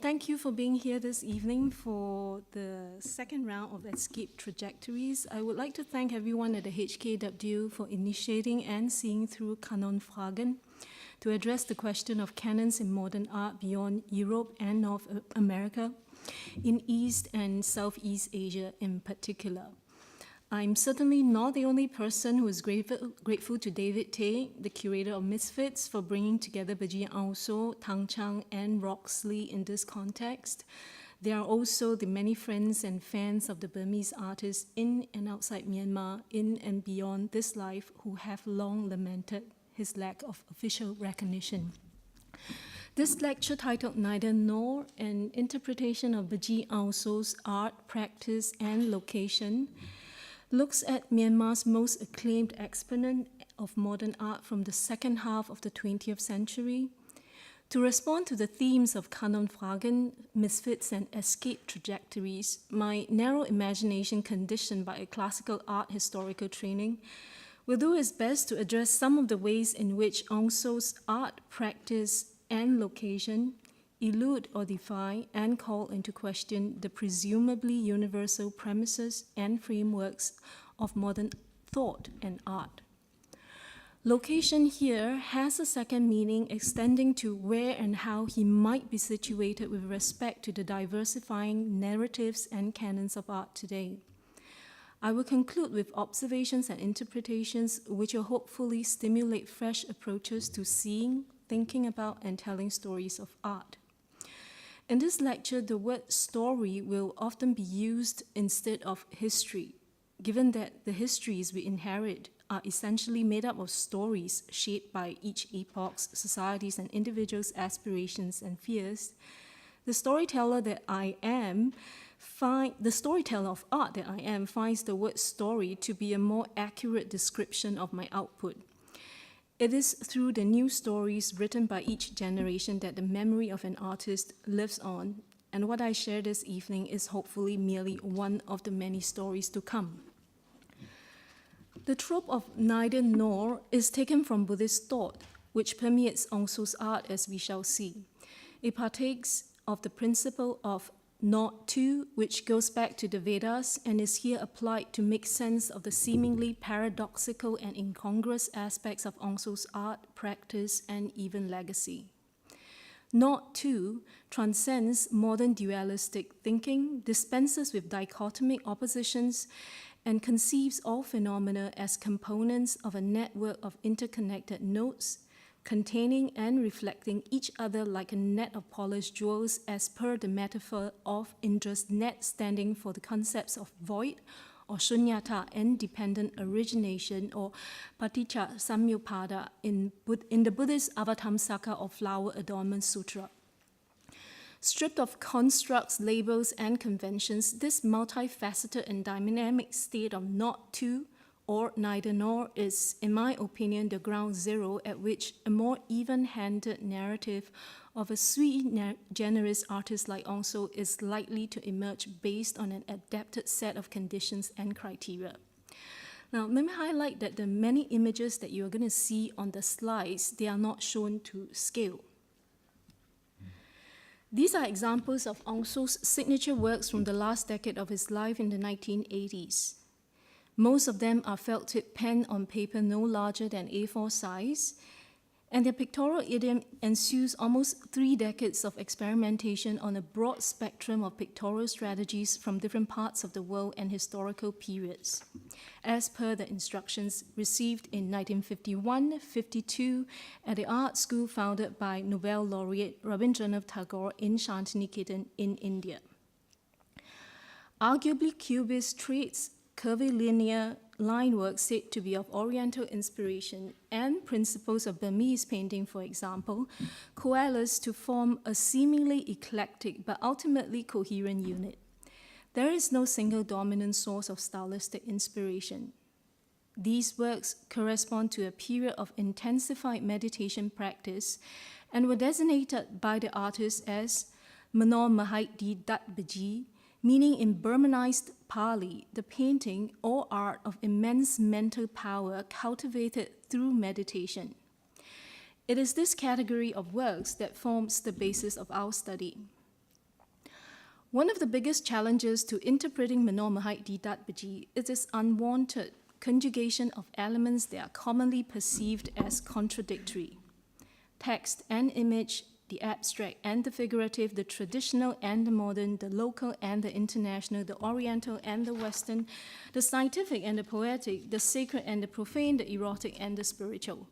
Thank you for being here this evening for the second round of Escape Trajectories. I would like to thank everyone at the HKW for initiating and seeing through Kanonfragen to address the question of canons in modern art beyond Europe and North America, in East and Southeast Asia in particular. I'm certainly not the only person who is grateful to David Tay, the curator of Misfits, for bringing together Bagyi Aung Soe, Tang Chang, and Roxley in this context. There are also the many friends and fans of the Burmese artists in and outside Myanmar, in and beyond this life, who have long lamented his lack of official recognition. This lecture, titled Neither Nor, an interpretation of Bagyi Aung Soe's art, practice, and location, looks at Myanmar's most acclaimed exponent of modern art from the second half of the 20th century. To respond to the themes of Kanonfragen, Misfits, and Escape Trajectories, my narrow imagination, conditioned by a classical art historical training, will do its best to address some of the ways in which Aung Soe's art, practice, and location elude or defy and call into question the presumably universal premises and frameworks of modern thought and art. Location here has a second meaning extending to where and how he might be situated with respect to the diversifying narratives and canons of art today. I will conclude with observations and interpretations which will hopefully stimulate fresh approaches to seeing, thinking about, and telling stories of art. In this lecture, the word story will often be used instead of history, given that the histories we inherit are essentially made up of stories shaped by each epoch's, societies, and individuals' aspirations and fears. The storyteller of art that I am finds the word story to be a more accurate description of my output. It is through the new stories written by each generation that the memory of an artist lives on, and what I share this evening is hopefully merely one of the many stories to come. The trope of neither nor is taken from Buddhist thought, which permeates Aung Soe's art, as we shall see. It partakes of the principle of not to, which goes back to the Vedas and is here applied to make sense of the seemingly paradoxical and incongruous aspects of Aung Soe's art, practice, and even legacy. Not to transcends modern dualistic thinking, dispenses with dichotomic oppositions, and conceives all phenomena as components of a network of interconnected nodes, containing and reflecting each other like a net of polished jewels, as per the metaphor of Indra's net standing for the concepts of void or shunyata and dependent origination, or paticca samuppada in the Buddhist Avatamsaka or Flower Adornment Sutra. Stripped of constructs, labels, and conventions, this multifaceted and dynamic state of not to or neither nor is, in my opinion, the ground zero at which a more even-handed narrative of a sui generis artist like Aung Soe is likely to emerge based on an adapted set of conditions and criteria. Now, let me highlight that the many images that you're going to see on the slides, they are not shown to scale. These are examples of Aung Soe's signature works from the last decade of his life in the 1980s. Most of them are felt-tip pen on paper no larger than A4 size, and their pictorial idiom ensues almost 3 decades of experimentation on a broad spectrum of pictorial strategies from different parts of the world and historical periods, as per the instructions received in 1951-52 at the art school founded by Nobel laureate Rabindranath Tagore in Shantiniketan in India. Arguably, Cubist traits, curvilinear line work said to be of Oriental inspiration, and principles of Burmese painting, for example, coalesce to form a seemingly eclectic but ultimately coherent unit. There is no single dominant source of stylistic inspiration. These works correspond to a period of intensified meditation practice and were designated by the artist as Manor Mahait Di Dat Baji, meaning in Burmanized Pali, the painting or art of immense mental power cultivated through meditation. It is this category of works that forms the basis of our study. One of the biggest challenges to interpreting Menomahite Didat Baji is its unwanted conjugation of elements that are commonly perceived as contradictory. Text and image, the abstract and the figurative, the traditional and the modern, the local and the international, the oriental and the western, the scientific and the poetic, the sacred and the profane, the erotic and the spiritual.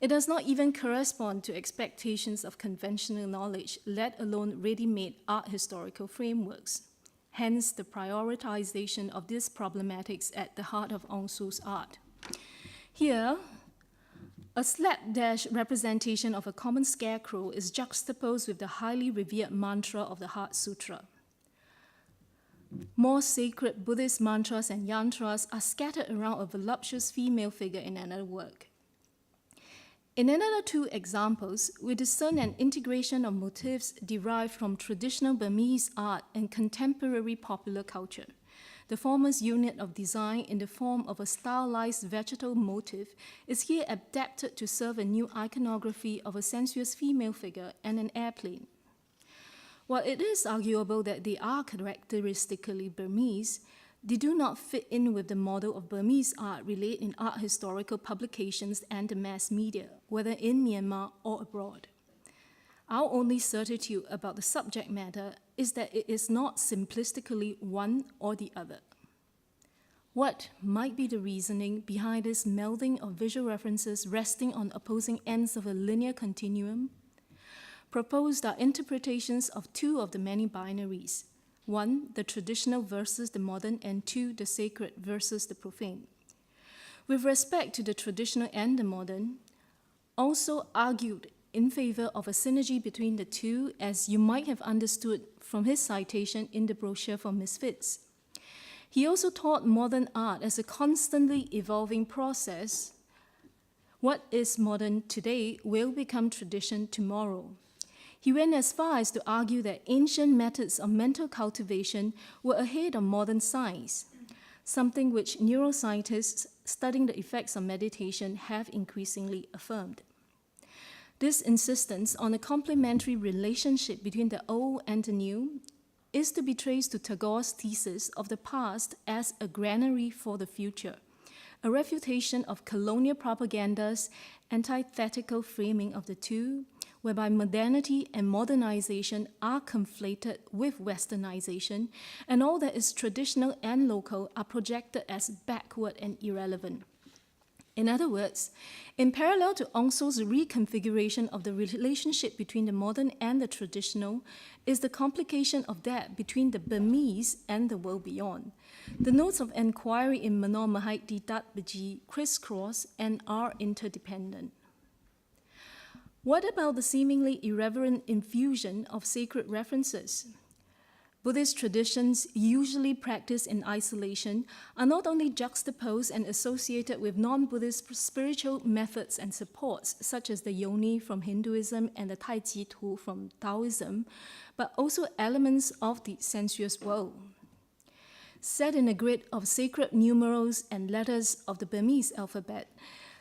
It does not even correspond to expectations of conventional knowledge, let alone ready-made art historical frameworks. Hence, the prioritization of these problematics at the heart of Aung Soe's art. Here, a slapdash representation of a common scarecrow is juxtaposed with the highly revered mantra of the Heart Sutra. More sacred Buddhist mantras and yantras are scattered around a voluptuous female figure in another work. In another two examples, we discern an integration of motifs derived from traditional Burmese art and contemporary popular culture. The former's unit of design in the form of a stylized vegetal motif is here adapted to serve a new iconography of a sensuous female figure and an airplane. While it is arguable that they are characteristically Burmese, they do not fit in with the model of Burmese art relayed in art historical publications and the mass media, whether in Myanmar or abroad. Our only certitude about the subject matter is that it is not simplistically one or the other. What might be the reasoning behind this melding of visual references resting on opposing ends of a linear continuum? Proposed are interpretations of two of the many binaries. One, the traditional versus the modern, and two, the sacred versus the profane. With respect to the traditional and the modern, also argued in favor of a synergy between the two, as you might have understood from his citation in the brochure for Misfits. He also taught modern art as a constantly evolving process. What is modern today will become tradition tomorrow. He went as far as to argue that ancient methods of mental cultivation were ahead of modern science, something which neuroscientists studying the effects of meditation have increasingly affirmed. This insistence on a complementary relationship between the old and the new is to be traced to Tagore's thesis of the past as a granary for the future, a refutation of colonial propaganda's antithetical framing of the two, whereby modernity and modernization are conflated with westernization, and all that is traditional and local are projected as backward and irrelevant. In other words, in parallel to Aung Soe's reconfiguration of the relationship between the modern and the traditional is the complication of that between the Burmese and the world beyond. The notes of enquiry in Menomahite Didat Baji crisscross and are interdependent. What about the seemingly irreverent infusion of sacred references? Buddhist traditions, usually practiced in isolation, are not only juxtaposed and associated with non-Buddhist spiritual methods and supports, such as the yoni from Hinduism and the tai chi tu from Taoism, but also elements of the sensuous world. Set in a grid of sacred numerals and letters of the Burmese alphabet,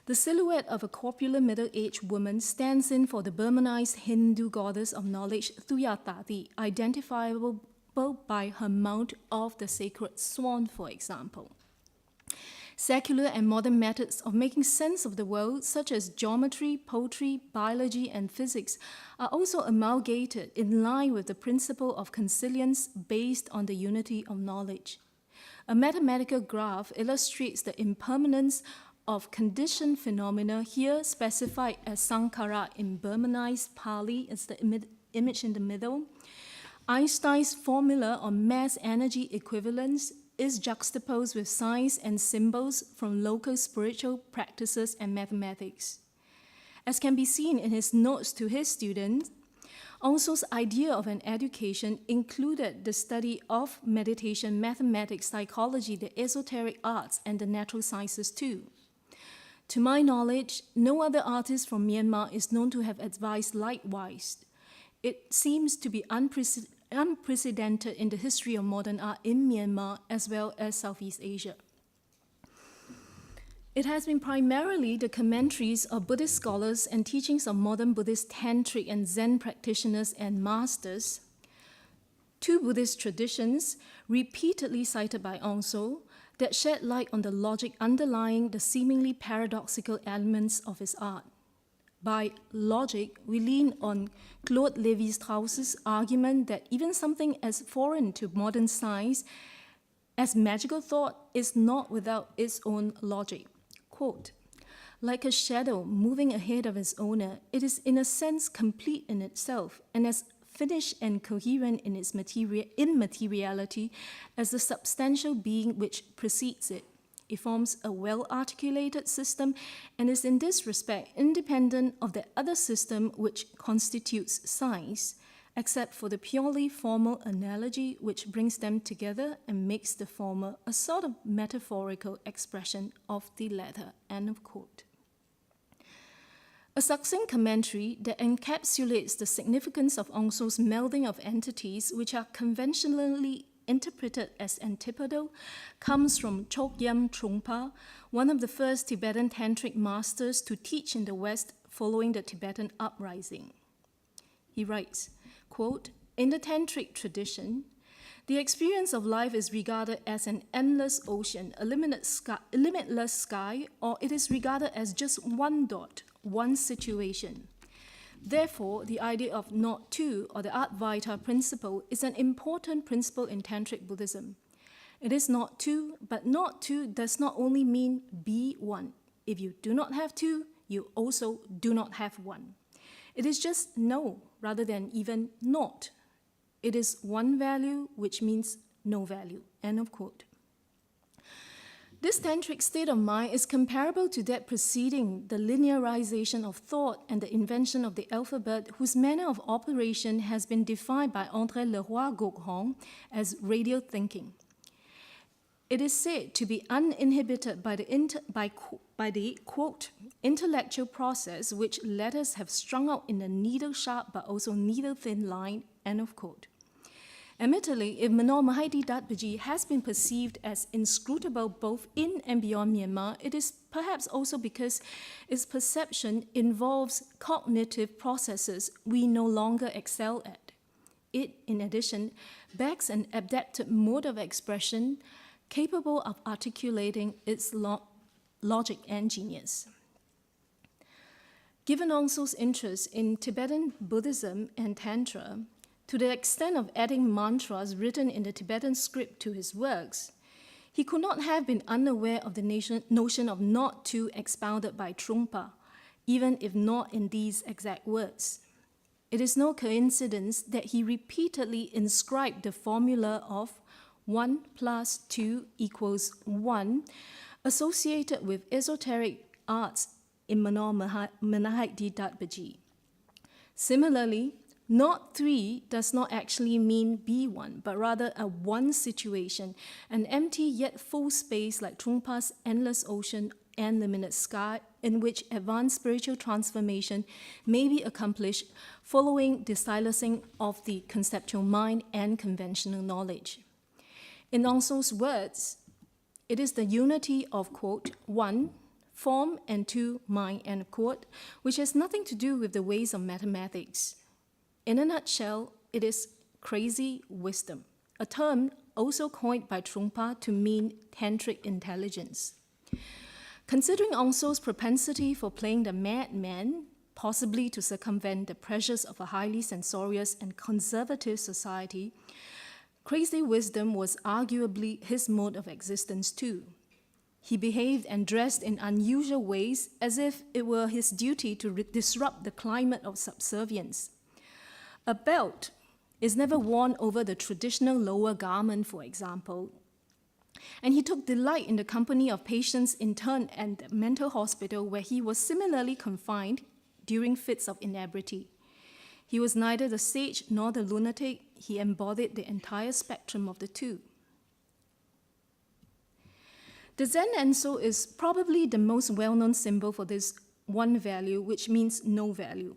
the silhouette of a corpulent middle-aged woman stands in for the Burmanized Hindu goddess of knowledge, Thuyatati, identifiable by her mount of the sacred swan, for example. Secular and modern methods of making sense of the world, such as geometry, poetry, biology, and physics, are also amalgamated in line with the principle of consilience based on the unity of knowledge. A mathematical graph illustrates the impermanence of conditioned phenomena, here specified as Sankara in Burmanized Pali, is the image in the middle. Einstein's formula on mass energy equivalence is juxtaposed with signs and symbols from local spiritual practices and mathematics. As can be seen in his notes to his students, Aung Soe's idea of an education included the study of meditation, mathematics, psychology, the esoteric arts, and the natural sciences too. To my knowledge, no other artist from Myanmar is known to have advised likewise. It seems to be unprecedented in the history of modern art in Myanmar as well as Southeast Asia. It has been primarily the commentaries of Buddhist scholars and teachings of modern Buddhist tantric and Zen practitioners and masters two Buddhist traditions repeatedly cited by Aung Soe that shed light on the logic underlying the seemingly paradoxical elements of his art. By logic, we lean on Claude Lévi-Strauss's argument that even something as foreign to modern science as magical thought is not without its own logic. Quote, like a shadow moving ahead of its owner, it is in a sense complete in itself and as finished and coherent in its immateriality as the substantial being which precedes it. It forms a well-articulated system and is in this respect independent of the other system which constitutes science, except for the purely formal analogy which brings them together and makes the former a sort of metaphorical expression of the latter. End of quote. A succinct commentary that encapsulates the significance of Aung Soe's melding of entities which are conventionally interpreted as antipodal comes from Chogyam Trungpa, one of the first Tibetan tantric masters to teach in the West following the Tibetan uprising. He writes, quote, in the tantric tradition, the experience of life is regarded as an endless ocean, a limitless sky, or it is regarded as just one dot, one situation. Therefore, the idea of not two, or the Advaita principle, is an important principle in Tantric Buddhism. It is not two, but not two does not only mean be one. If you do not have two, you also do not have one. It is just no, rather than even not. It is one value, which means no value. End of quote. This tantric state of mind is comparable to that preceding the linearization of thought and the invention of the alphabet, whose manner of operation has been defined by André Leroy-Gokhong as radial thinking. It is said to be uninhibited by the quote, intellectual process which letters have strung out in a needle-sharp but also needle-thin line, end of quote. Admittedly, if Manor Mahidi Datbaji has been perceived as inscrutable both in and beyond Myanmar, it is perhaps also because its perception involves cognitive processes we no longer excel at. It, in addition, backs an adapted mode of expression capable of articulating its logic and genius. Given Aung Soe's interest in Tibetan Buddhism and Tantra, to the extent of adding mantras written in the Tibetan script to his works, he could not have been unaware of the notion of not two expounded by Trungpa, even if not in these exact words. It is no coincidence that he repeatedly inscribed the formula of 1 plus 2 equals 1, associated with esoteric arts in Manor Mahidi Datbaji. Similarly, not three does not actually mean be one, but rather a one situation, an empty yet full space like Trungpa's endless ocean and limitless sky, in which advanced spiritual transformation may be accomplished following the silencing of the conceptual mind and conventional knowledge. In Aung Soe's words, it is the unity of, quote, one, form, and two, mind, end quote, which has nothing to do with the ways of mathematics. In a nutshell, it is crazy wisdom, a term also coined by Trungpa to mean tantric intelligence. Considering Aung Soe's propensity for playing the madman, possibly to circumvent the pressures of a highly censorious and conservative society, crazy wisdom was arguably his mode of existence too. He behaved and dressed in unusual ways as if it were his duty to disrupt the climate of subservience. A belt is never worn over the traditional lower garment, for example, and he took delight in the company of patients interned at the mental hospital where he was similarly confined during fits of inebriety. He was neither the sage nor the lunatic. He embodied the entire spectrum of the two. The Zen Enso is probably the most well-known symbol for this one value, which means no value.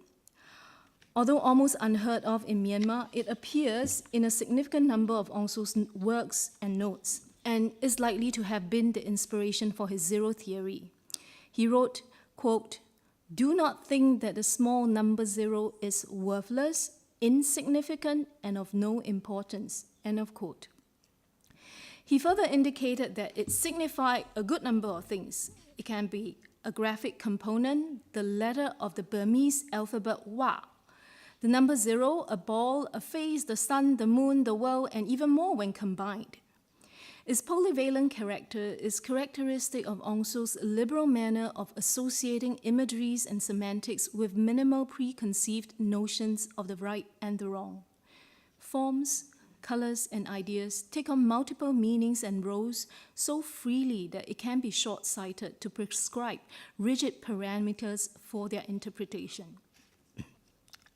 Although almost unheard of in Myanmar, it appears in a significant number of Aung Soe's works and notes, and is likely to have been the inspiration for his zero theory. He wrote, quote, do not think that the small number zero is worthless. insignificant and of no importance, end of quote. He further indicated that it signified a good number of things. It can be a graphic component, the letter of the Burmese alphabet Wa, the number 0, a ball, a face, the sun, the moon, the world, and even more when combined. Its polyvalent character is characteristic of Aung Soe's liberal manner of associating imageries and semantics with minimal preconceived notions of the right and the wrong. Forms, colors, and ideas take on multiple meanings and roles so freely that it can be short-sighted to prescribe rigid parameters for their interpretation.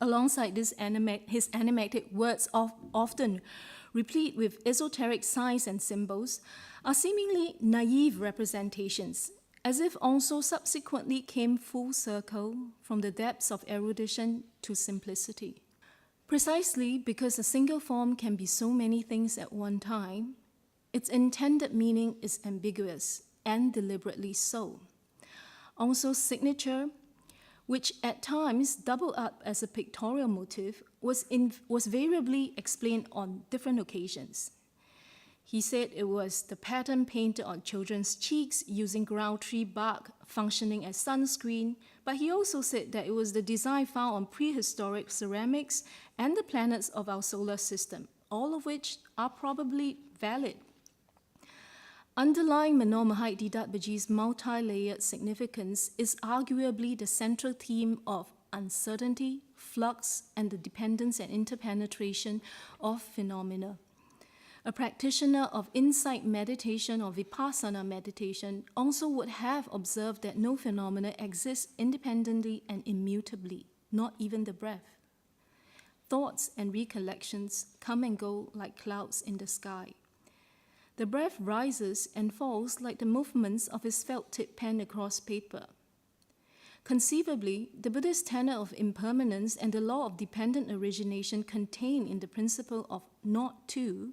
Alongside this, his animated words often replete with esoteric signs and symbols, are seemingly naive representations, as if Aung Soe subsequently came full circle from the depths of erudition to simplicity. Precisely because a single form can be so many things at one time, its intended meaning is ambiguous, and deliberately so. Aung Soe's signature, which at times doubled up as a pictorial motif, was variably explained on different occasions. He said it was the pattern painted on children's cheeks using ground tree bark functioning as sunscreen, but he also said that it was the design found on prehistoric ceramics and the planets of our solar system, all of which are probably valid. Underlying Menor Mahit Didat Bagyi's multi-layered significance is arguably the central theme of uncertainty, flux, and the dependence and interpenetration of phenomena. A practitioner of insight meditation or vipassana meditation also would have observed that no phenomena exists independently and immutably, not even the breath. Thoughts and recollections come and go like clouds in the sky. The breath rises and falls like the movements of his felt-tip pen across paper. Conceivably, the Buddhist tenet of impermanence and the law of dependent origination contained in the principle of not to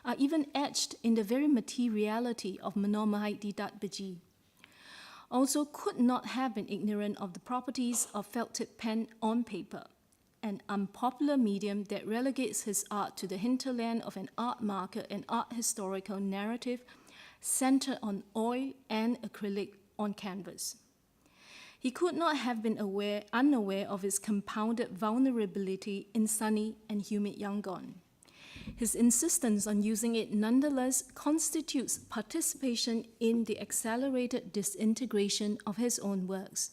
are even etched in the very materiality of Menor Mahit Didat Bagyi. Also could not have been ignorant of the properties of felt-tip pen on paper, an unpopular medium that relegates his art to the hinterland of an art market and art historical narrative centered on oil and acrylic on canvas. He could not have been unaware of his compounded vulnerability in sunny and humid Yangon. His insistence on using it nonetheless constitutes participation in the accelerated disintegration of his own works.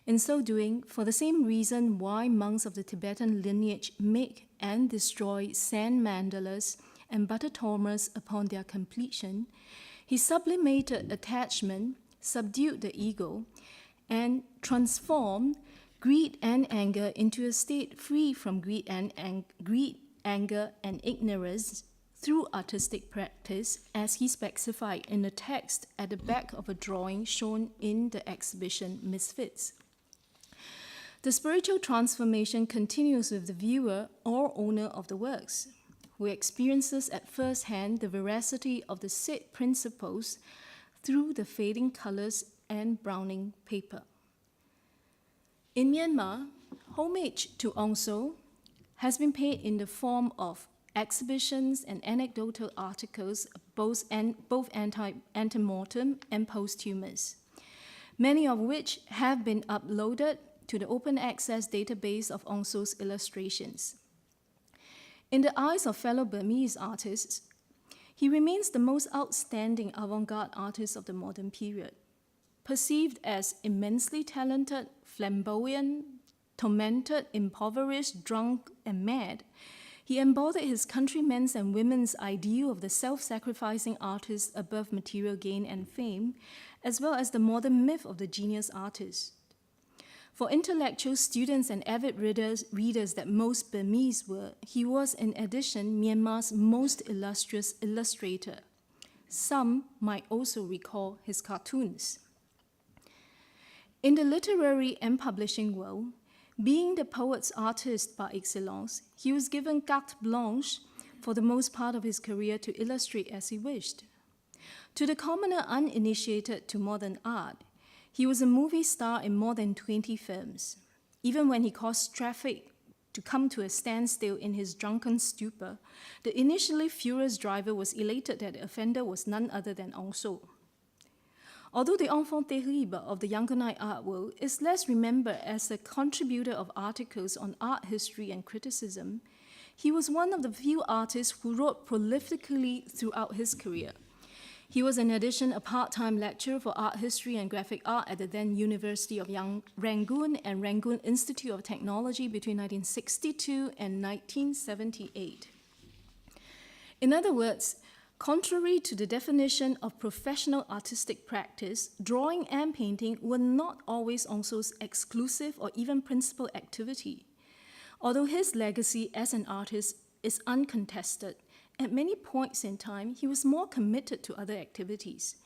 In so doing, for the same reason why monks of the Tibetan lineage make and destroy sand mandalas and butter tormers upon their completion, he sublimated attachment, subdued the ego, and transformed greed and anger into a state free from greed, anger, and ignorance through artistic practice, as he specified in the text at the back of a drawing shown in the exhibition Misfits. The spiritual transformation continues with the viewer or owner of the works, who experiences at first hand the veracity of the said principles through the fading colors and browning paper. In Myanmar, homage to Aung Soe has been paid in the form of exhibitions and anecdotal articles, both antemortem and posthumous, many of which have been uploaded to the open access database of Aung Soe's illustrations. In the eyes of fellow Burmese artists, he remains the most outstanding avant-garde artist of the modern period. Perceived as immensely talented, flamboyant, tormented, impoverished, drunk, and mad, he embodied his countrymen's and women's ideal of the self-sacrificing artist above material gain and fame, as well as the modern myth of the genius artist. For intellectual students and avid readers that most Burmese were, he was in addition Myanmar's most illustrious illustrator. Some might also recall his cartoons. In the literary and publishing world, being the poet's artist par excellence, he was given carte blanche for the most part of his career to illustrate as he wished. To the commoner uninitiated to modern art, he was a movie star in more than 20 films. Even when he caused traffic to come to a standstill in his drunken stupor, the initially furious driver was elated that the offender was none other than Aung Soe. Although the enfant terrible of the Yangonite art world is less remembered as a contributor of articles on art history and criticism, he was one of the few artists who wrote prolifically throughout his career. He was in addition a part-time lecturer for art history and graphic art at the then University of Rangoon and Rangoon Institute of Technology between 1962 and 1978. In other words, contrary to the definition of professional artistic practice, drawing and painting were not always Aung Soe's exclusive or even principal activity. Although his legacy as an artist is uncontested, at many points in time, he was more committed to other activities.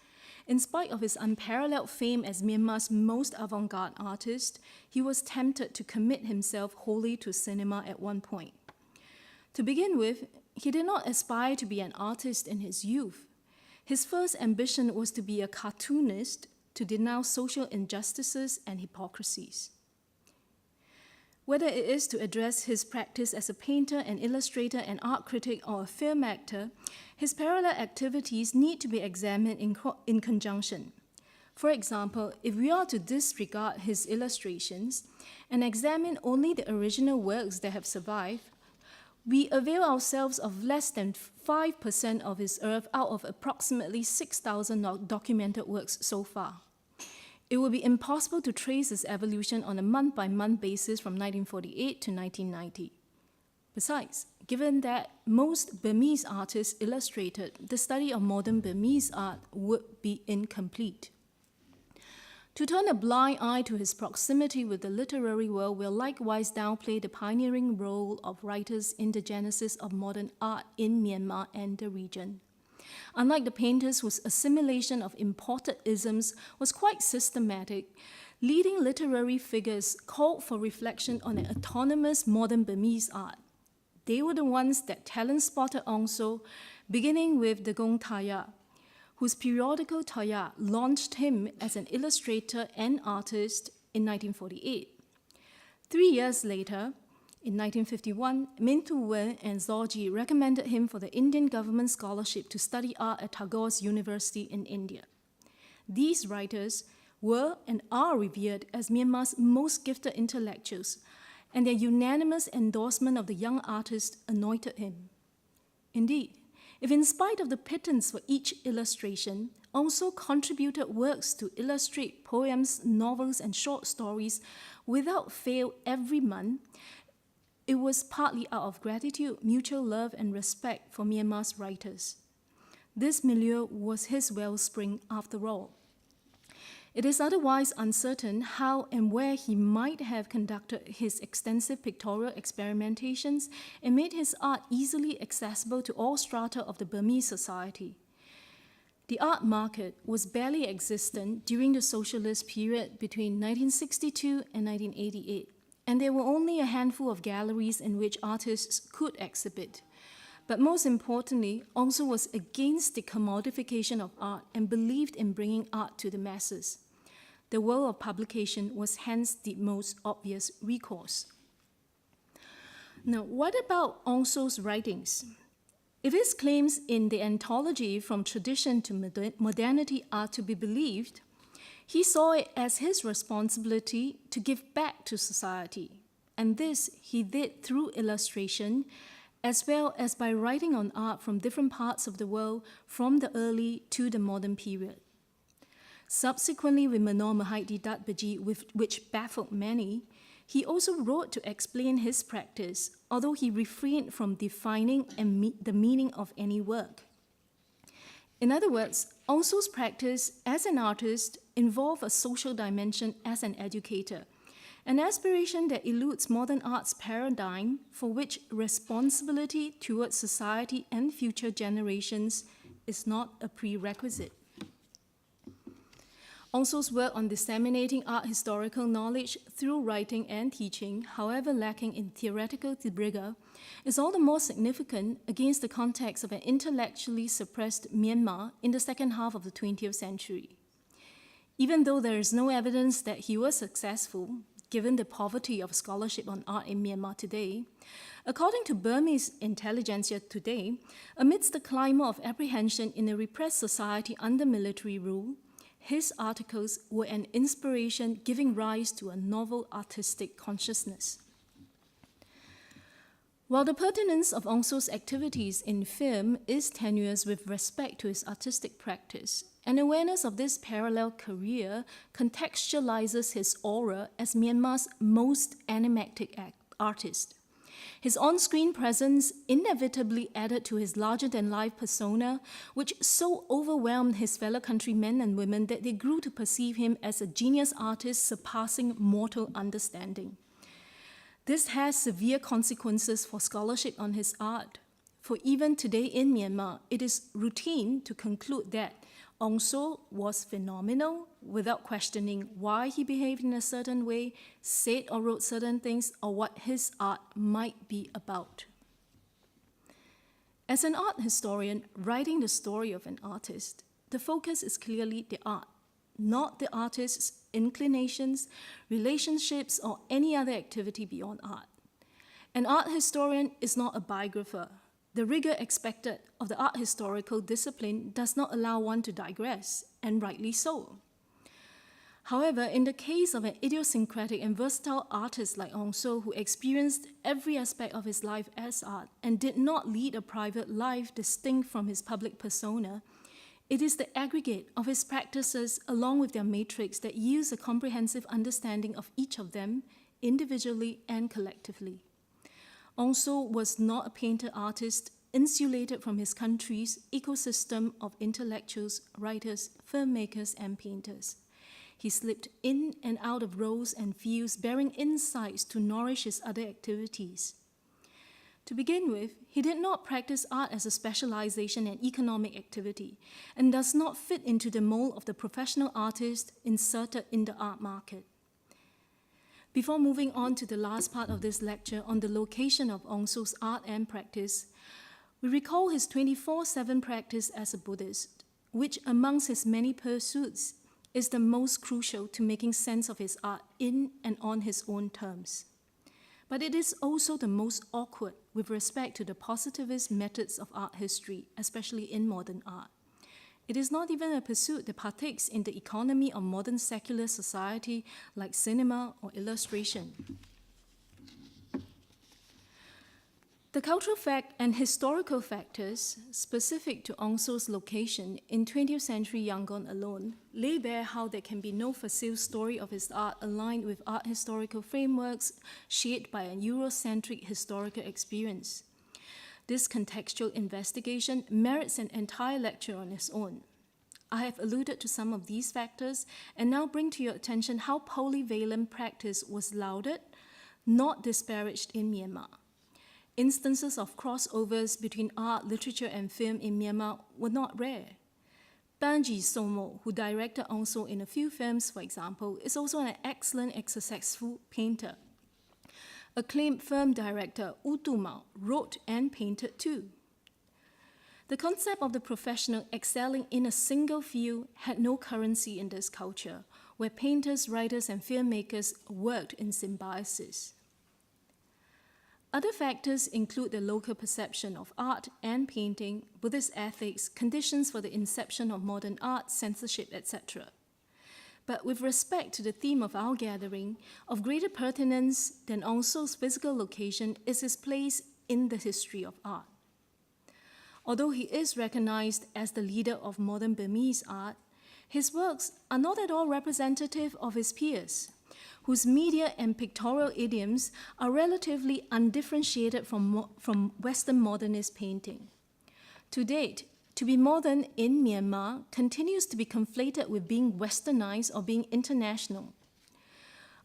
In spite of his unparalleled fame as Myanmar's most avant-garde artist, he was tempted to commit himself wholly to cinema at one point. To begin with, he did not aspire to be an artist in his youth. His first ambition was to be a cartoonist, to denounce social injustices and hypocrisies. Whether it is to address his practice as a painter, an illustrator, an art critic, or a film actor, his parallel activities need to be examined in conjunction. For example, if we are to disregard his illustrations and examine only the original works that have survived, we avail ourselves of less than 5% of his oeuvre out of approximately 6,000 documented works so far. It would be impossible to trace his evolution on a month-by-month basis from 1948 to 1990. Besides, given that most Burmese artists illustrated, the study of modern Burmese art would be incomplete. To turn a blind eye to his proximity with the literary world will likewise downplay the pioneering role of writers in the genesis of modern art in Myanmar and the region. Unlike the painters whose assimilation of imported isms was quite systematic, leading literary figures called for reflection on an autonomous modern Burmese art. They were the ones that talent-spotted Aung Soe, beginning with the Gong Taya, whose periodical Taya launched him as an illustrator and artist in 1948. 3 years later, in 1951, Min Tu Wen and Zorji recommended him for the Indian government scholarship to study art at Tagore's University in India. These writers were and are revered as Myanmar's most gifted intellectuals, and their unanimous endorsement of the young artist anointed him. Indeed, if in spite of the pittance for each illustration, Aung Soe contributed works to illustrate poems, novels, and short stories without fail every month, it was partly out of gratitude, mutual love, and respect for Myanmar's writers. This milieu was his wellspring after all. It is otherwise uncertain how and where he might have conducted his extensive pictorial experimentations and made his art easily accessible to all strata of the Burmese society. The art market was barely existent during the socialist period between 1962 and 1988. And there were only a handful of galleries in which artists could exhibit. But most importantly, Aung Soe was against the commodification of art and believed in bringing art to the masses. The world of publication was hence the most obvious recourse. Now, what about Aung Soe's writings? If his claims in the anthology From Tradition to Modernity are to be believed, he saw it as his responsibility to give back to society, and this he did through illustration, as well as by writing on art from different parts of the world from the early to the modern period. Subsequently, with Menor Mahait Didat Baji, which baffled many, he also wrote to explain his practice, although he refrained from defining the meaning of any work. In other words, Aung Soe's practice as an artist involved a social dimension as an educator, an aspiration that eludes modern art's paradigm for which responsibility towards society and future generations is not a prerequisite. Aung Soe's work on disseminating art historical knowledge through writing and teaching, however lacking in theoretical rigor, is all the more significant against the context of an intellectually suppressed Myanmar in the second half of the 20th century. Even though there is no evidence that he was successful, given the poverty of scholarship on art in Myanmar today. According to Burmese intelligentsia today, amidst the climate of apprehension in a repressed society under military rule, his articles were an inspiration giving rise to a novel artistic consciousness. While the pertinence of Aung Soe's activities in film is tenuous with respect to his artistic practice, an awareness of this parallel career contextualizes his aura as Myanmar's most enigmatic artist. His on-screen presence inevitably added to his larger-than-life persona, which so overwhelmed his fellow countrymen and women that they grew to perceive him as a genius artist surpassing mortal understanding. This has severe consequences for scholarship on his art. For even today in Myanmar, it is routine to conclude that Aung Soe was phenomenal without questioning why he behaved in a certain way, said or wrote certain things, or what his art might be about. As an art historian writing the story of an artist, the focus is clearly the art, not the artist's inclinations, relationships, or any other activity beyond art. An art historian is not a biographer. The rigor expected of the art historical discipline does not allow one to digress, and rightly so. However, in the case of an idiosyncratic and versatile artist like Aung Soe, who experienced every aspect of his life as art and did not lead a private life distinct from his public persona, it is the aggregate of his practices along with their matrix that yields a comprehensive understanding of each of them, individually and collectively. Aung Soe was not a painter-artist insulated from his country's ecosystem of intellectuals, writers, filmmakers, and painters. He slipped in and out of roles and fields, bearing insights to nourish his other activities. To begin with, he did not practice art as a specialization and economic activity, and does not fit into the mold of the professional artist inserted in the art market. Before moving on to the last part of this lecture on the location of Aung Soe's art and practice, we recall his 24/7 practice as a Buddhist, which amongst his many pursuits is the most crucial to making sense of his art in and on his own terms. But it is also the most awkward with respect to the positivist methods of art history, especially in modern art. It is not even a pursuit that partakes in the economy of modern secular society like cinema or illustration. The cultural fact and historical factors specific to Aung Soe's location in 20th century Yangon alone lay bare how there can be no facile story of his art aligned with art historical frameworks shaped by a Eurocentric historical experience. This contextual investigation merits an entire lecture on its own. I have alluded to some of these factors and now bring to your attention how polyvalent practice was lauded, not disparaged in Myanmar. Instances of crossovers between art, literature, and film in Myanmar were not rare. Bagyi Aung Soe, who directed Aung Soe in a few films, for example, is also an excellent and successful painter. Acclaimed film director U Tumao wrote and painted too. The concept of the professional excelling in a single field had no currency in this culture, where painters, writers, and filmmakers worked in symbiosis. Other factors include the local perception of art and painting, Buddhist ethics, conditions for the inception of modern art, censorship, etc. But with respect to the theme of our gathering, of greater pertinence than Aung Soe's physical location is his place in the history of art. Although he is recognized as the leader of modern Burmese art, his works are not at all representative of his peers, whose media and pictorial idioms are relatively undifferentiated from Western modernist painting. To date, to be modern in Myanmar continues to be conflated with being westernized or being international.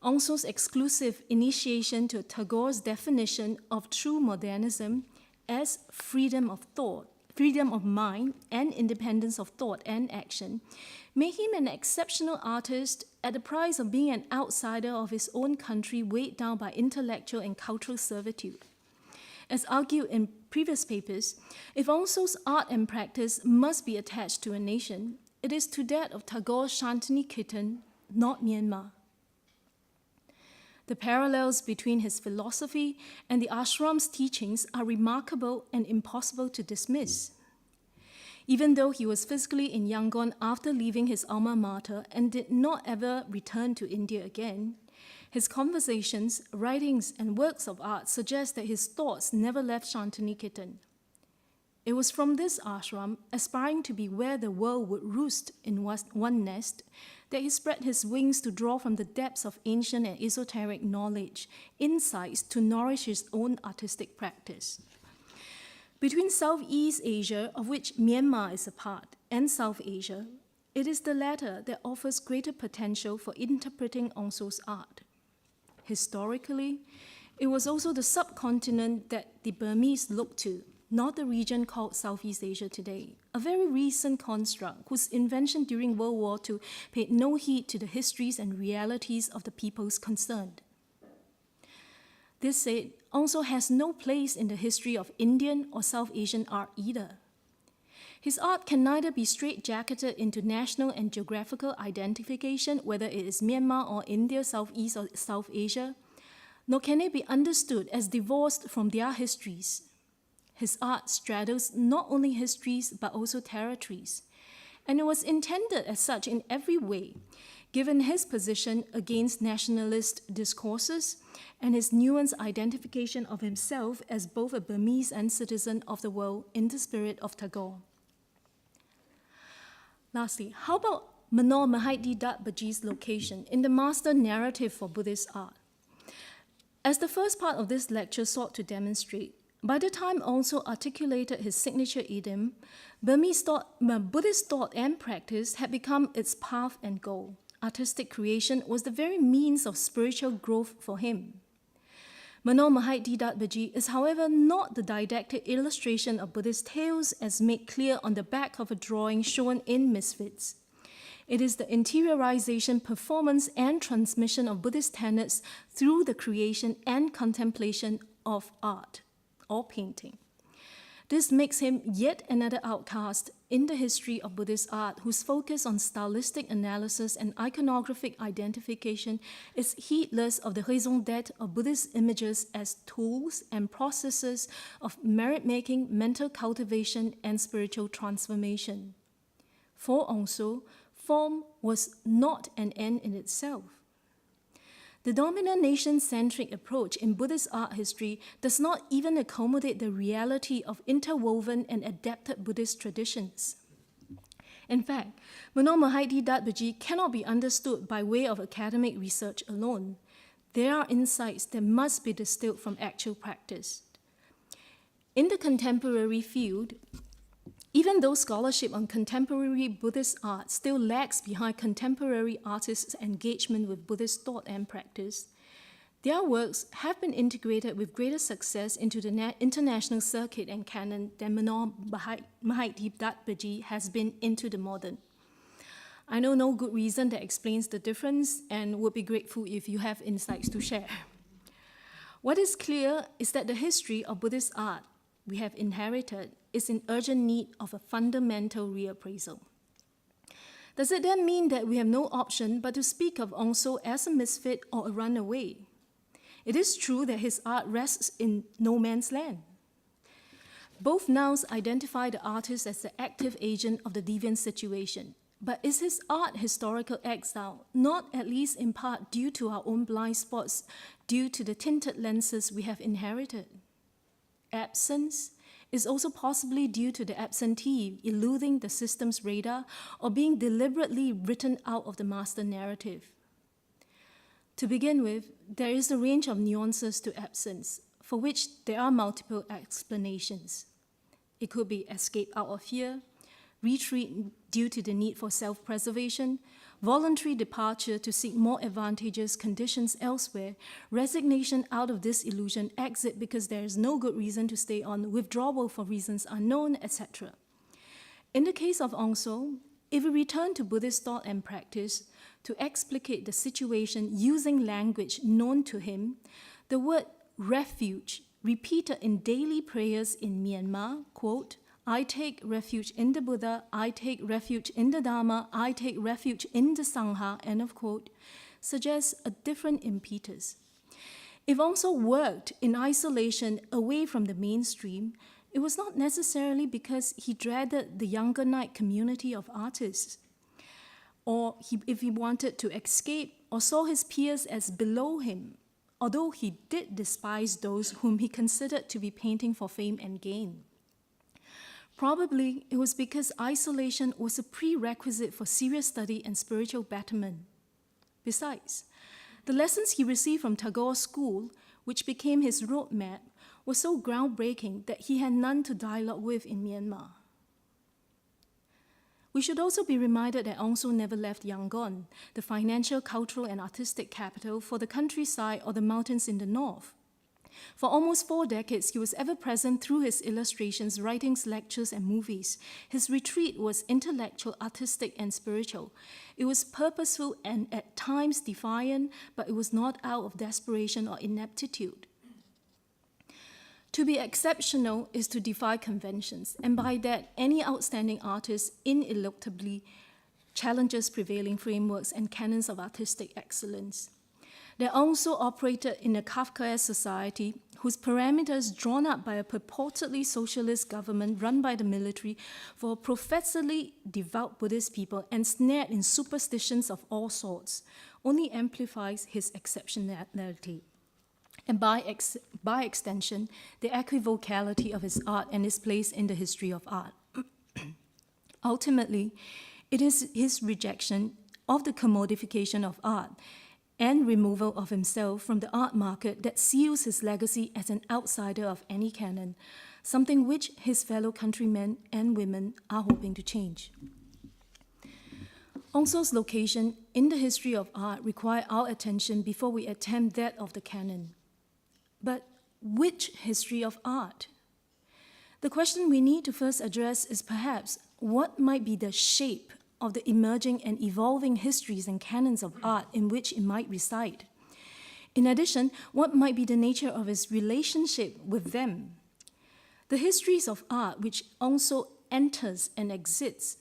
Aung Soe's exclusive initiation to Tagore's definition of true modernism as freedom of thought, freedom of mind, and independence of thought and action made him an exceptional artist at the price of being an outsider of his own country weighed down by intellectual and cultural servitude. As argued in previous papers, if Aung Soe's art and practice must be attached to a nation, it is to that of Tagore's Shantiniketan, not Myanmar. The parallels between his philosophy and the ashram's teachings are remarkable and impossible to dismiss. Even though he was physically in Yangon after leaving his alma mater and did not ever return to India again, his conversations, writings, and works of art suggest that his thoughts never left Shantiniketan. It was from this ashram, aspiring to be where the world would roost in one nest, that he spread his wings to draw from the depths of ancient and esoteric knowledge, insights to nourish his own artistic practice. Between Southeast Asia, of which Myanmar is a part, and South Asia, it is the latter that offers greater potential for interpreting Aung Soe's art. Historically, it was also the subcontinent that the Burmese looked to, not the region called Southeast Asia today, a very recent construct whose invention during World War II paid no heed to the histories and realities of the peoples concerned. This said, Aung Soe has no place in the history of Indian or South Asian art either. His art can neither be straitjacketed into national and geographical identification, whether it is Myanmar or India, Southeast or South Asia, nor can it be understood as divorced from their histories. His art straddles not only histories but also territories, and it was intended as such in every way, given his position against nationalist discourses and his nuanced identification of himself as both a Burmese and citizen of the world in the spirit of Tagore. Lastly, how about Manor Mahaidi Dat Baji's location in the master narrative for Buddhist art? As the first part of this lecture sought to demonstrate, by the time Aung Soe articulated his signature idiom, Buddhist thought and practice had become its path and goal. Artistic creation was the very means of spiritual growth for him. Manor Mahaidi Dat Baji is, however, not the didactic illustration of Buddhist tales as made clear on the back of a drawing shown in Misfits. It is the interiorization, performance, and transmission of Buddhist tenets through the creation and contemplation of art or painting. This makes him yet another outcast in the history of Buddhist art whose focus on stylistic analysis and iconographic identification is heedless of the raison d'etre of Buddhist images as tools and processes of merit-making, mental cultivation, and spiritual transformation. For Aung Soe, form was not an end in itself. The dominant nation-centric approach in Buddhist art history does not even accommodate the reality of interwoven and adapted Buddhist traditions. In fact, Manor Mahaidi Dat Baji cannot be understood by way of academic research alone. There are insights that must be distilled from actual practice. In the contemporary field, even though scholarship on contemporary Buddhist art still lags behind contemporary artists' engagement with Buddhist thought and practice, their works have been integrated with greater success into the international circuit and canon than Manor Mahaidi Dat Baji has been into the modern. I know no good reason that explains the difference and would be grateful if you have insights to share. What is clear is that the history of Buddhist art we have inherited is in urgent need of a fundamental reappraisal. Does it then mean that we have no option but to speak of Aung Soe as a misfit or a runaway? It is true that his art rests in no man's land. Both nouns identify the artist as the active agent of the deviant situation. But is his art historical exile, not at least in part due to our own blind spots, due to the tinted lenses we have inherited? Absence is also possibly due to the absentee eluding the system's radar or being deliberately written out of the master narrative. To begin with, there is a range of nuances to absence, for which there are multiple explanations. It could be escape out of fear, retreat due to the need for self-preservation, voluntary departure to seek more advantageous conditions elsewhere, resignation out of this illusion, exit because there is no good reason to stay on, withdrawal for reasons unknown, etc. In the case of Aung Soe, if we return to Buddhist thought and practice to explicate the situation using language known to him, the word refuge, repeated in daily prayers in Myanmar, quote, I take refuge in the Buddha, I take refuge in the Dharma, I take refuge in the Sangha, end of quote, suggests a different impetus. If Aung Soe worked in isolation away from the mainstream, it was not necessarily because he dreaded the younger night community of artists, or if he wanted to escape or saw his peers as below him, although he did despise those whom he considered to be painting for fame and gain. Probably it was because isolation was a prerequisite for serious study and spiritual betterment. Besides, the lessons he received from Tagore's school, which became his roadmap, were so groundbreaking that he had none to dialogue with in Myanmar. We should also be reminded that Aung Soe never left Yangon, the financial, cultural, and artistic capital, for the countryside or the mountains in the north. For almost 4 decades, he was ever present through his illustrations, writings, lectures, and movies. His retreat was intellectual, artistic, and spiritual. It was purposeful and at times defiant, but it was not out of desperation or ineptitude. To be exceptional is to defy conventions, and by that, any outstanding artist ineluctably challenges prevailing frameworks and canons of artistic excellence. They also operated in a Kafkaesque society whose parameters drawn up by a purportedly socialist government run by the military for professedly devout Buddhist people and snared in superstitions of all sorts only amplifies his exceptionality. And by extension, the equivocality of his art and his place in the history of art. Ultimately, it is his rejection of the commodification of art and removal of himself from the art market that seals his legacy as an outsider of any canon, something which his fellow countrymen and women are hoping to change. Aung Soe's location in the history of art requires our attention before we attempt that of the canon. But which history of art? The question we need to first address is perhaps what might be the shape of the emerging and evolving histories and canons of art in which it might reside. In addition, what might be the nature of its relationship with them? The histories of art which Aung Soe enters and exits,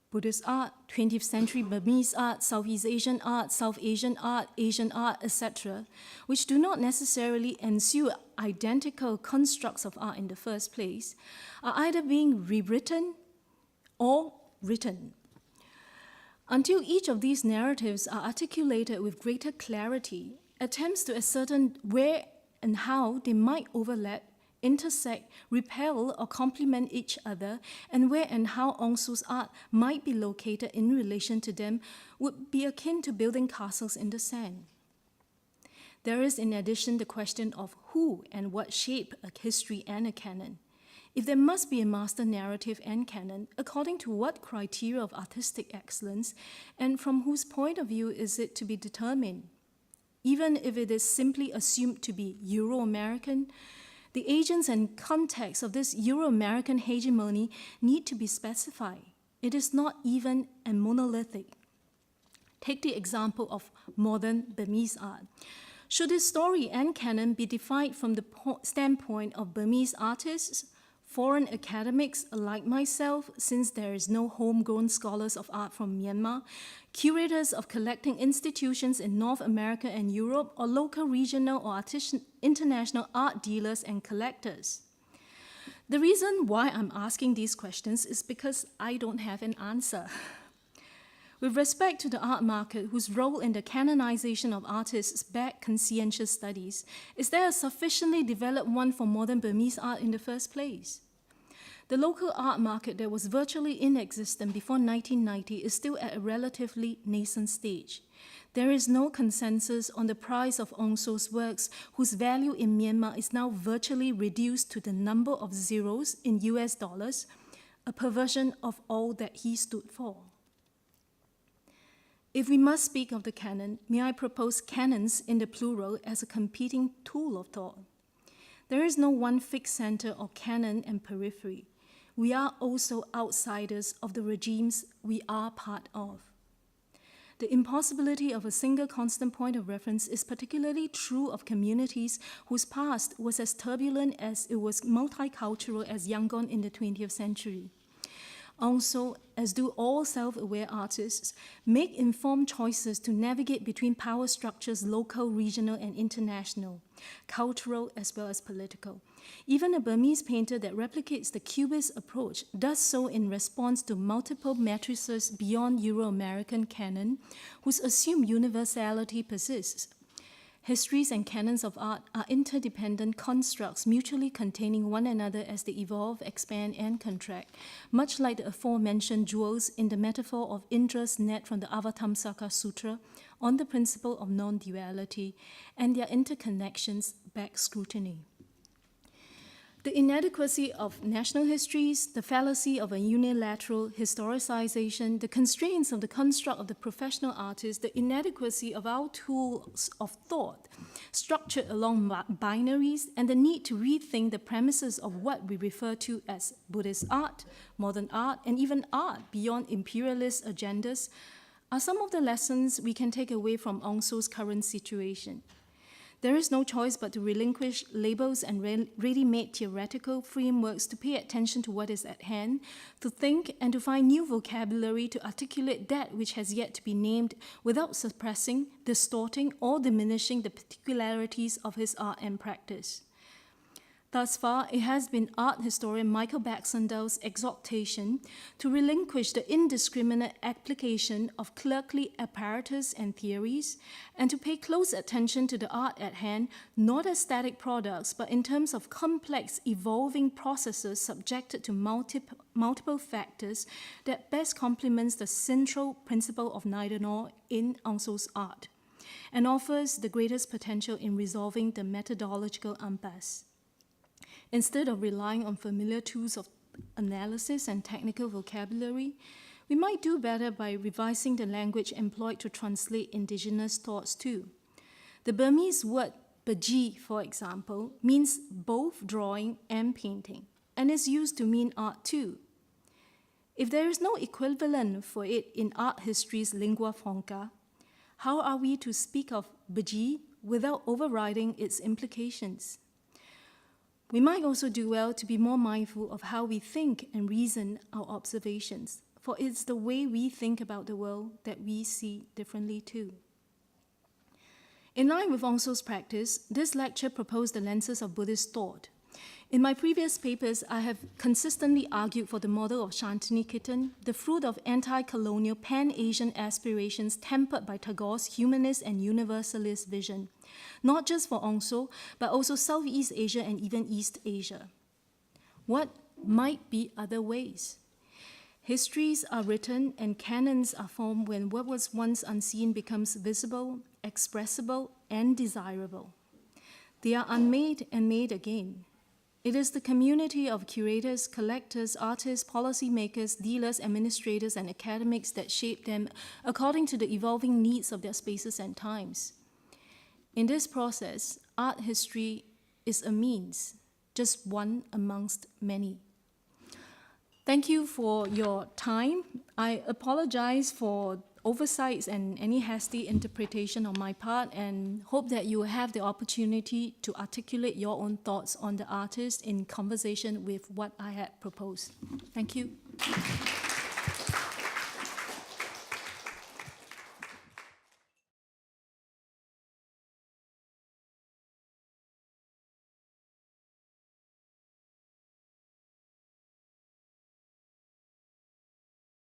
Buddhist art, 20th century Burmese art, Southeast Asian art, South Asian art, etc., which do not necessarily ensue identical constructs of art in the first place, are either being rewritten or written. Until each of these narratives are articulated with greater clarity, attempts to ascertain where and how they might overlap, intersect, repel, or complement each other, and where and how Aung Soe's art might be located in relation to them would be akin to building castles in the sand. There is, in addition, the question of who and what shape a history and a canon. If there must be a master narrative and canon, according to what criteria of artistic excellence, and from whose point of view is it to be determined? Even if it is simply assumed to be Euro-American, the agents and context of this Euro-American hegemony need to be specified. It is not even a monolithic. Take the example of modern Burmese art. Should its story and canon be defined from the standpoint of Burmese artists, foreign academics like myself, since there is no homegrown scholars of art from Myanmar, curators of collecting institutions in North America and Europe, or local, regional, or international art dealers and collectors? The reason why I'm asking these questions is because I don't have an answer. With respect to the art market, whose role in the canonization of artists begs conscientious studies, is there a sufficiently developed one for modern Burmese art in the first place? The local art market that was virtually inexistent before 1990 is still at a relatively nascent stage. There is no consensus on the price of Aung Soe's works, whose value in Myanmar is now virtually reduced to the number of zeros in US dollars, a perversion of all that he stood for. If we must speak of the canon, may I propose canons in the plural as a competing tool of thought? There is no one fixed center or canon and periphery. We are also outsiders of the regimes we are part of. The impossibility of a single constant point of reference is particularly true of communities whose past was as turbulent as it was multicultural as Yangon in the 20th century. Aung Soe, as do all self-aware artists, make informed choices to navigate between power structures, local, regional, and international, cultural as well as political. Even a Burmese painter that replicates the Cubist approach does so in response to multiple matrices beyond Euro-American canon, whose assumed universality persists. Histories and canons of art are interdependent constructs mutually containing one another as they evolve, expand, and contract, much like the aforementioned jewels in the metaphor of Indra's net from the Avatamsaka Sutra on the principle of non-duality and their interconnections back scrutiny. The inadequacy of national histories, the fallacy of a unilateral historicization, the constraints of the construct of the professional artist, the inadequacy of our tools of thought structured along binaries, and the need to rethink the premises of what we refer to as Buddhist art, modern art, and even art beyond imperialist agendas are some of the lessons we can take away from Aung Soe's current situation. There is no choice but to relinquish labels and ready-made theoretical frameworks to pay attention to what is at hand, to think and to find new vocabulary to articulate that which has yet to be named without suppressing, distorting, or diminishing the particularities of his art and practice. Thus far, it has been art historian Michael Baxendale's exhortation to relinquish the indiscriminate application of clerkly apparatus and theories, and to pay close attention to the art at hand, not as static products, but in terms of complex, evolving processes subjected to multiple factors that best complements the central principle of neither nor in Aung Soe's art, and offers the greatest potential in resolving the methodological impasse. Instead of relying on familiar tools of analysis and technical vocabulary, we might do better by revising the language employed to translate indigenous thoughts too. The Burmese word Bagyi, for example, means both drawing and painting, and is used to mean art too. If there is no equivalent for it in art history's lingua franca, how are we to speak of Bagyi without overriding its implications? We might also do well to be more mindful of how we think and reason our observations, for it's the way we think about the world that we see differently too. In line with Aung Soe's practice, this lecture proposed the lenses of Buddhist thought. In my previous papers, I have consistently argued for the model of Shantiniketan, the fruit of anti-colonial pan-Asian aspirations tempered by Tagore's humanist and universalist vision, not just for Aung Soe, but also Southeast Asia and even East Asia. What might be other ways? Histories are written and canons are formed when what was once unseen becomes visible, expressible, and desirable. They are unmade and made again. It is the community of curators, collectors, artists, policymakers, dealers, administrators, and academics that shape them according to the evolving needs of their spaces and times. In this process, art history is a means, just one amongst many. Thank you for your time. I apologize for oversights and any hasty interpretation on my part, and hope that you have the opportunity to articulate your own thoughts on the artist in conversation with what I had proposed. Thank you.